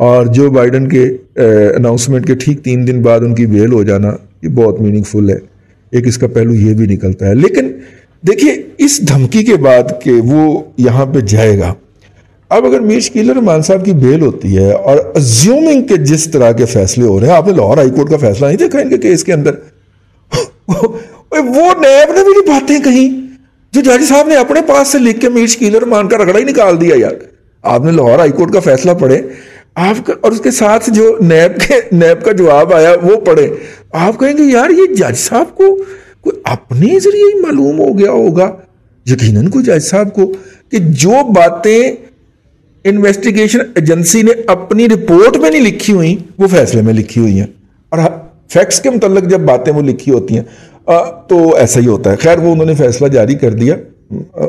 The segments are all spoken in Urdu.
اور جو بائیڈن کے اناؤنسمنٹ کے ٹھیک 3 دن بعد ان کی بیل ہو جانا یہ بہت میننگ فل ہے. ایک اس کا پہلو یہ بھی نکلتا ہے. لیکن دیکھیے اس دھمکی کے بعد کہ وہ یہاں پہ جائے گا, اب اگر میر شکیل الرحمان صاحب کی بیل ہوتی ہے اور اسیومنگ کہ جس طرح کے فیصلے ہو رہے ہیں, آپ نے لاہور ہائی کورٹ کا فیصلہ نہیں دیکھا ان کے کیس کے اندر, وہ نیب نے بھی نہیں باتیں کہیں جو جج صاحب نے اپنے پاس سے لکھ کے میر شکیل الرحمان کا رگڑا ہی نکال دیا. یار آپ نے لاہور ہائی کورٹ کا فیصلہ پڑھے آپ کا, اور اس کے ساتھ جو نیب کا جواب آیا وہ پڑھے, آپ کہیں گے یار یہ جج صاحب کو کوئی اپنے ذریعے ہی معلوم ہو گیا ہوگا, یقیناً کوئی جج صاحب کو, کہ جو باتیں انویسٹیگیشن ایجنسی نے اپنی رپورٹ میں نہیں لکھی ہوئی وہ فیصلے میں لکھی ہوئی ہیں, اور فیکٹس کے متعلق جب باتیں وہ لکھی ہوتی ہیں تو ایسا ہی ہوتا ہے. خیر وہ انہوں نے فیصلہ جاری کر دیا,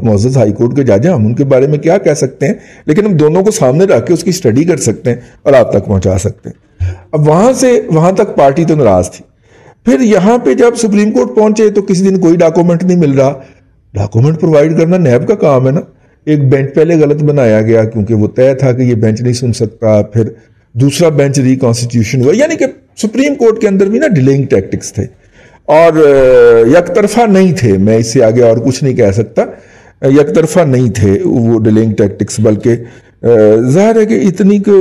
معزز ہائی کورٹ کے جج ہیں, ہم ان کے بارے میں کیا کہہ سکتے ہیں, لیکن ہم دونوں کو سامنے رکھ کے اس کی اسٹڈی کر سکتے ہیں اور آپ تک پہنچا سکتے ہیں. اب وہاں سے وہاں تک پارٹی تو ناراض تھی. پھر یہاں پہ جب سپریم کورٹ پہنچے تو کسی دن کوئی ڈاکومنٹ نہیں مل رہا. ڈاکومنٹ پرووائڈ کرنا نیب کا کام ہے نا. ایک بینچ پہلے غلط بنایا گیا کیونکہ وہ طے تھا کہ یہ بینچ نہیں سن سکتا, پھر دوسرا بینچ ریکانسٹیٹیوشن ہوا, یعنی کہ سپریم کورٹ کے اندر بھی نا ڈیلیئنگ ٹیکٹکس تھے اور یک طرفہ نہیں تھے. میں اس سے آگے اور کچھ نہیں کہہ سکتا, یک طرفہ نہیں تھے وہ ڈیلیئنگ ٹیکٹکس, بلکہ ظاہر ہے کہ اتنی کہ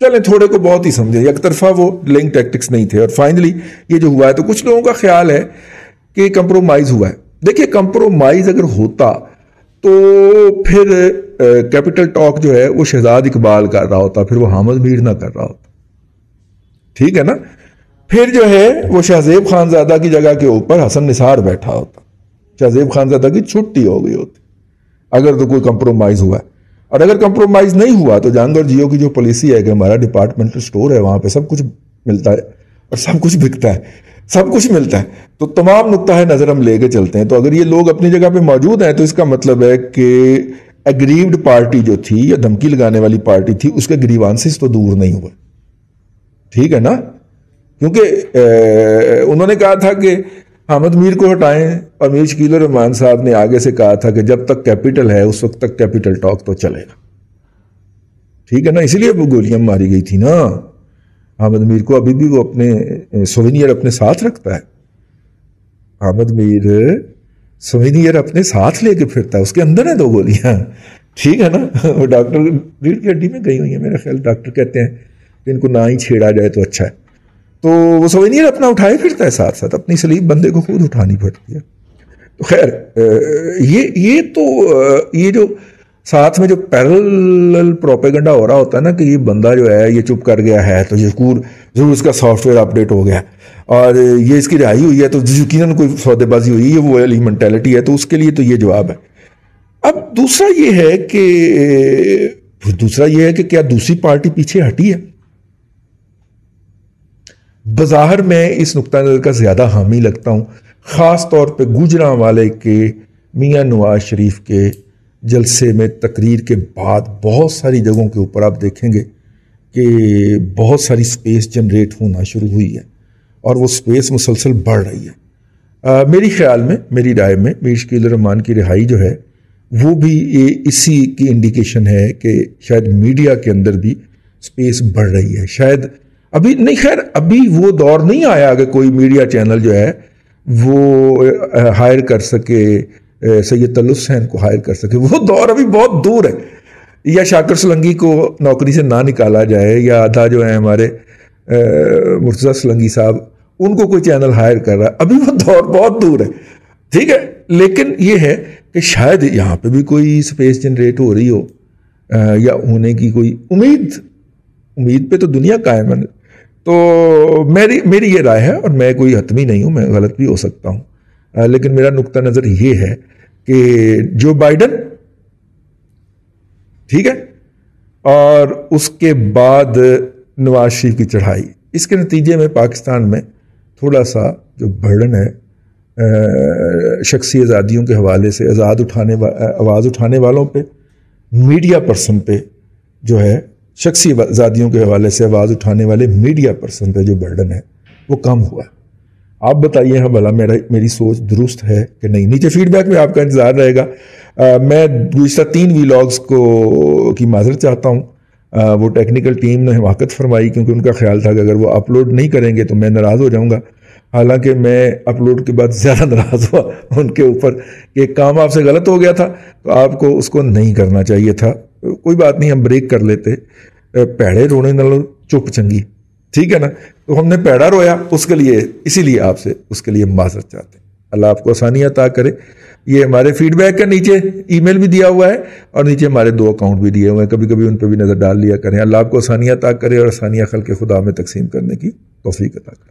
چلیں تھوڑے کو بہت ہی سمجھے, یک طرفہ وہ ڈیلیئنگ ٹیکٹکس نہیں تھے. اور فائنلی یہ جو ہوا ہے تو کچھ لوگوں کا خیال ہے کہ کمپرومائز ہوا ہے. دیکھیے کمپرومائز اگر ہوتا تو پھر کیپٹل ٹاک جو ہے وہ شہزاد اقبال کر رہا ہوتا, پھر وہ حامد میر نہ کر رہا ہوتا, ٹھیک ہے نا. پھر جو ہے وہ شہزیب خانزادہ کی جگہ کے اوپر حسن نثار بیٹھا ہوتا, شہزیب خانزادہ کی چھٹی ہو گئی ہوتی اگر تو کوئی کمپرومائز ہوا ہے. اور اگر کمپرومائز نہیں ہوا تو جنگ اور جیو کی جو پالیسی ہے کہ ہمارا ڈپارٹمنٹل سٹور ہے وہاں پہ سب کچھ ملتا ہے اور سب کچھ بکتا ہے, سب کچھ ملتا ہے, تو تمام نقطہ نظر ہم لے کے چلتے ہیں. تو اگر یہ لوگ اپنی جگہ پہ موجود ہیں تو اس کا مطلب ہے کہ ایگریوڈ پارٹی جو تھی یا دھمکی لگانے والی پارٹی تھی اس کے گریوانسز تو دور نہیں ہوئے, ٹھیک ہے نا. کیونکہ انہوں نے کہا تھا کہ حامد میر کو ہٹائیں اور میر شکیل الرحمان صاحب نے آگے سے کہا تھا کہ جب تک کیپٹل ہے اس وقت تک کیپٹل ٹاک تو چلے گا, ٹھیک ہے نا. اسی لیے وہ گولیاں ماری گئی تھی نا. حامد میر کو ابھی بھی وہ اپنے سوینئر اپنے ساتھ رکھتا ہے, حامد میر سوینئر اپنے ساتھ لے کے پھرتا ہے, اس کے اندر ہیں 2 گولیاں, ٹھیک ہے نا. وہ ڈاکٹر ریڑھ کی ہڈی میں گئی ہوئی ہیں میرا خیال, ڈاکٹر کہتے ہیں کہ ان کو نہ ہی چھیڑا جائے تو اچھا ہے. تو وہ سوینئر اپنا اٹھائے پھرتا ہے ساتھ ساتھ, اپنی سلیب بندے کو خود اٹھانی پڑتی ہے. تو خیر یہ جو ساتھ میں جو پیرلل پروپیگنڈا ہو رہا ہوتا ہے نا کہ یہ بندہ جو ہے یہ چپ کر گیا ہے تو ضرور اس کا سافٹ ویئر اپڈیٹ ہو گیا اور یہ اس کی رہائی ہوئی ہے تو یقیناً کوئی سودے بازی ہوئی ہے, وہ والی مینٹیلٹی ہے. تو اس کے لیے تو یہ جواب ہے. اب دوسرا یہ ہے کہ کیا دوسری پارٹی پیچھے ہٹی ہے؟ بظاہر میں اس نقطہ نظر کا زیادہ حامی لگتا ہوں, خاص طور پہ گوجرانوالے کے میاں نواز شریف کے جلسے میں تقریر کے بعد بہت ساری جگہوں کے اوپر آپ دیکھیں گے کہ بہت ساری سپیس جنریٹ ہونا شروع ہوئی ہے اور وہ سپیس مسلسل بڑھ رہی ہے. میری خیال میں, میری رائے میں میر شکیل الرحمان کی رہائی جو ہے وہ بھی اسی کی انڈیکیشن ہے کہ شاید میڈیا کے اندر بھی سپیس بڑھ رہی ہے. شاید ابھی نہیں, خیر ابھی وہ دور نہیں آیا کہ کوئی میڈیا چینل جو ہے وہ ہائر کر سکے, سید طلعت حسین کو ہائر کر سکے, وہ دور ابھی بہت دور ہے. یا شاکر سلنگی کو نوکری سے نہ نکالا جائے, یا آدھا جو ہے ہمارے مرتضیٰ سلنگی صاحب ان کو کوئی چینل ہائر کر رہا ہے, ابھی وہ دور بہت دور ہے, ٹھیک ہے. لیکن یہ ہے کہ شاید یہاں پہ بھی کوئی سپیس جنریٹ ہو رہی ہو یا ہونے کی کوئی امید پہ تو دنیا قائم ہے. تو میری یہ رائے ہے, اور میں کوئی حتمی نہیں ہوں, میں غلط بھی ہو سکتا ہوں, لیکن میرا نقطہ نظر یہ ہے کہ جو بائیڈن, ٹھیک ہے, اور اس کے بعد نواز شریف کی چڑھائی, اس کے نتیجے میں پاکستان میں تھوڑا سا جو برڈن ہے شخصی آزادیوں کے حوالے سے آواز اٹھانے والوں پہ, میڈیا پرسن پہ جو ہے, شخصی آزادیوں کے حوالے سے آواز اٹھانے والے میڈیا پرسن پہ جو برڈن ہے وہ کم ہوا. آپ بتائیے ہاں بھلا میری سوچ درست ہے کہ نہیں؟ نیچے فیڈ بیک میں آپ کا انتظار رہے گا. میں گزشتہ 3 ویلاگز کی معذرت چاہتا ہوں, وہ ٹیکنیکل ٹیم نے حماقت فرمائی، کیونکہ ان کا خیال تھا کہ اگر وہ اپلوڈ نہیں کریں گے تو میں ناراض ہو جاؤں گا، حالانکہ میں اپلوڈ کے بعد زیادہ ناراض ہوا ان کے اوپر کہ ایک کام آپ سے غلط ہو گیا تھا تو آپ کو اس کو نہیں کرنا چاہیے تھا. کوئی بات نہیں، ہم بریک کر لیتے. پیڑے رونے نہ لو چپ چنگی، ٹھیک ہے نا. تو ہم نے پیڑا رویا اس کے لیے، اسی لیے آپ سے اس کے لیے معذرت چاہتے ہیں. اللہ آپ کو آسانی عطا کرے. یہ ہمارے فیڈ بیک کا نیچے ای میل بھی دیا ہوا ہے اور نیچے ہمارے 2 اکاؤنٹ بھی دیے ہوئے ہیں، کبھی کبھی ان پہ بھی نظر ڈال لیا کریں. اللہ آپ کو آسانی عطا کرے اور آسانیاں خلق خدا میں تقسیم کرنے کی توفیق عطا کرے.